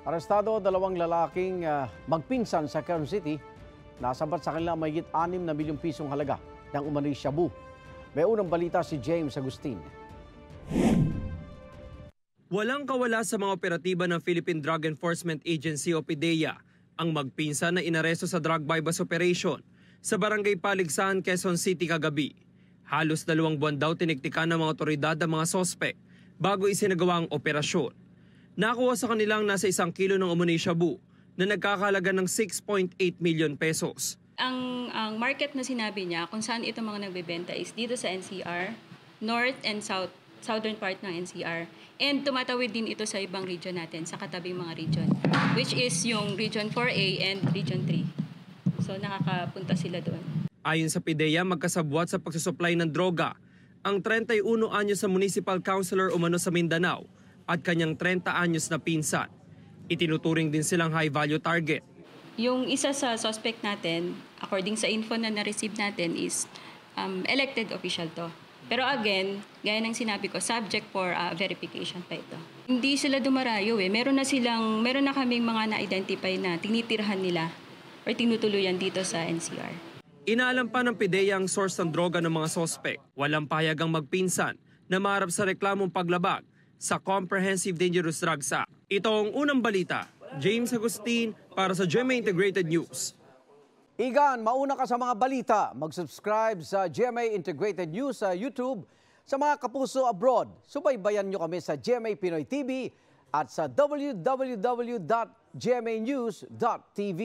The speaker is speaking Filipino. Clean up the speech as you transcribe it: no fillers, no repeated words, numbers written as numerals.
Arestado dalawang lalaking magpinsan sa Quezon City. Nasabat sa kanila mahigit 6 na milyong pisong halaga ng umano'y shabu. May unang balita si James Agustin. Walang kawala sa mga operatiba ng Philippine Drug Enforcement Agency o PDEA ang magpinsan na inaresto sa drug bypass operation sa Barangay Paligsahan, Quezon City kagabi. Halos 2 buwan daw tiniktikan ng mga otoridad ang mga sospek bago isinagawa ang operasyon. Nakuha sa kanilang nasa 1 kilo ng umano'y shabu na nagkakahalaga ng 6.8 million pesos. Ang market na sinabi niya kung saan ito mga nagbebenta is dito sa NCR, north and southern part ng NCR. And tumatawid din ito sa ibang region natin, sa katabing mga region, which is yung Region 4A and Region 3. So nakakapunta sila doon. Ayon sa PDEA, magkasabwat sa pagsusupply ng droga ang 31 anyos na municipal councilor umano sa Mindanao at kanyang 30 anyos na pinsan. Itinuturing din silang high-value target. Yung isa sa suspect natin, according sa info na na-receive natin, is elected official to. Pero again, gaya ng sinabi ko, subject for verification pa ito. Hindi sila dumarayo eh. Meron na kaming mga na-identify na tinitirhan nila or tinutuluyan dito sa NCR. Inaalam pa ng PDEA ang source ng droga ng mga sospek. Walang pahayagang magpinsan na maharap sa reklamong paglabag sa Comprehensive Dangerous Drugs Act. Ito ang unang balita. James Agustin para sa GMA Integrated News. Igan, mauna ka sa mga balita. Mag-subscribe sa GMA Integrated News sa YouTube. Sa mga kapuso abroad, subaybayan nyo kami sa GMA Pinoy TV at sa www.gmanews.tv.